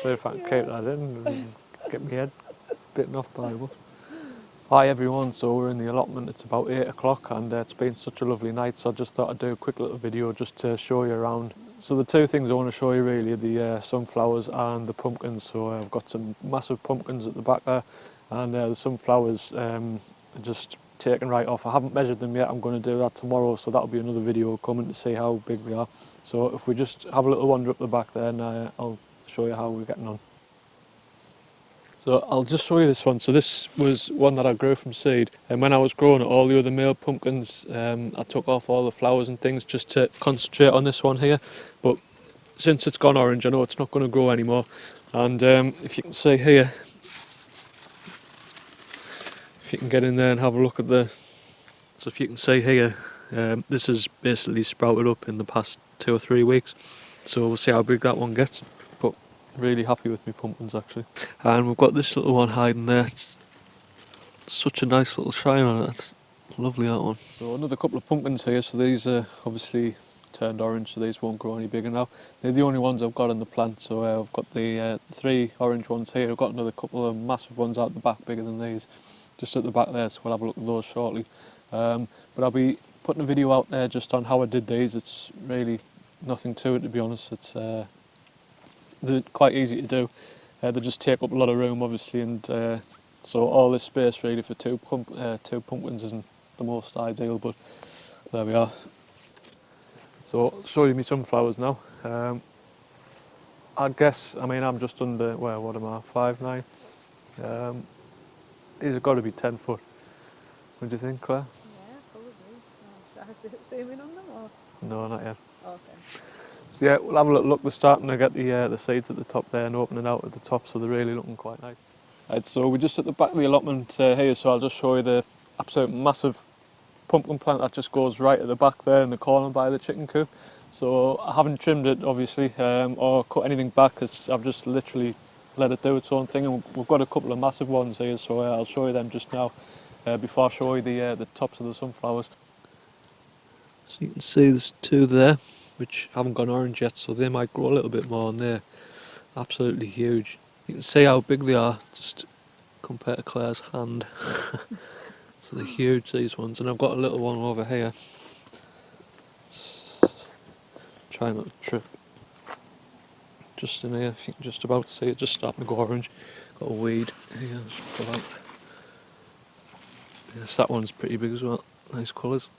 see if I can keep that in and get my head bitten off by one. Hi everyone, so we're in the allotment. It's about 8 o'clock and it's been such a lovely night, so I just thought I'd do a quick little video just to show you around. So the two things I want to show you really are the sunflowers and the pumpkins. So I've got some massive pumpkins at the back there, and the sunflowers are just taken right off. I haven't measured them yet. I'm going to do that tomorrow, so that'll be another video coming to see how big they are. So if we just have a little wander up the back there, and I'll show you how we're getting on. So I'll just show you this one. So this was one that I grew from seed, and when I was growing it, all the other male pumpkins, I took off all the flowers and things just to concentrate on this one here. But since it's gone orange, I know it's not going to grow anymore. And if you can see here, if you can get in there and have a look at so if you can see here, this has basically sprouted up in the past 2 or 3 weeks. So we'll see how big that one gets. But really happy with my pumpkins actually. And we've got this little one hiding there. It's such a nice little shine on it. That's lovely, that one. So another couple of pumpkins here. So these are obviously turned orange, so these won't grow any bigger now. They're the only ones I've got in the plant. So I've got the 3 orange ones here. I've got another couple of massive ones out the back, bigger than these, just at the back there. So we'll have a look at those shortly. But I'll be putting a video out there just on how I did these. It's really nothing to it, to be honest. It's they're quite easy to do. They just take up a lot of room, obviously, and so all this space really for two pumpkins isn't the most ideal, but there we are. So I'll show you my sunflowers now. I'd guess, I mean, I'm just under, well, what am I, 5'9". These have got to be 10 foot. What do you think, Claire? Yeah, probably. Should I zoom in on them or? No, not yet. Okay. So yeah, we'll have a little look. They're starting to get the seeds at the top there and opening out at the top, so they're really looking quite nice. Right, so we're just at the back of the allotment here, so I'll just show you the absolute massive pumpkin plant that just goes right at the back there in the corner by the chicken coop. So I haven't trimmed it obviously or cut anything back. I've just literally let it do its own thing, and we've got a couple of massive ones here, so I'll show you them just now before I show you the tops of the sunflowers. So you can see there's 2 there which haven't gone orange yet, so they might grow a little bit more, and they're absolutely huge. You can see how big they are, just compared to Claire's hand. So they're huge, these ones, and I've got a little one over here. Try not to trip. Just in here, if you can just about see it, just starting to go orange. Got a weed here, just pull out. Yes, that one's pretty big as well, nice colours.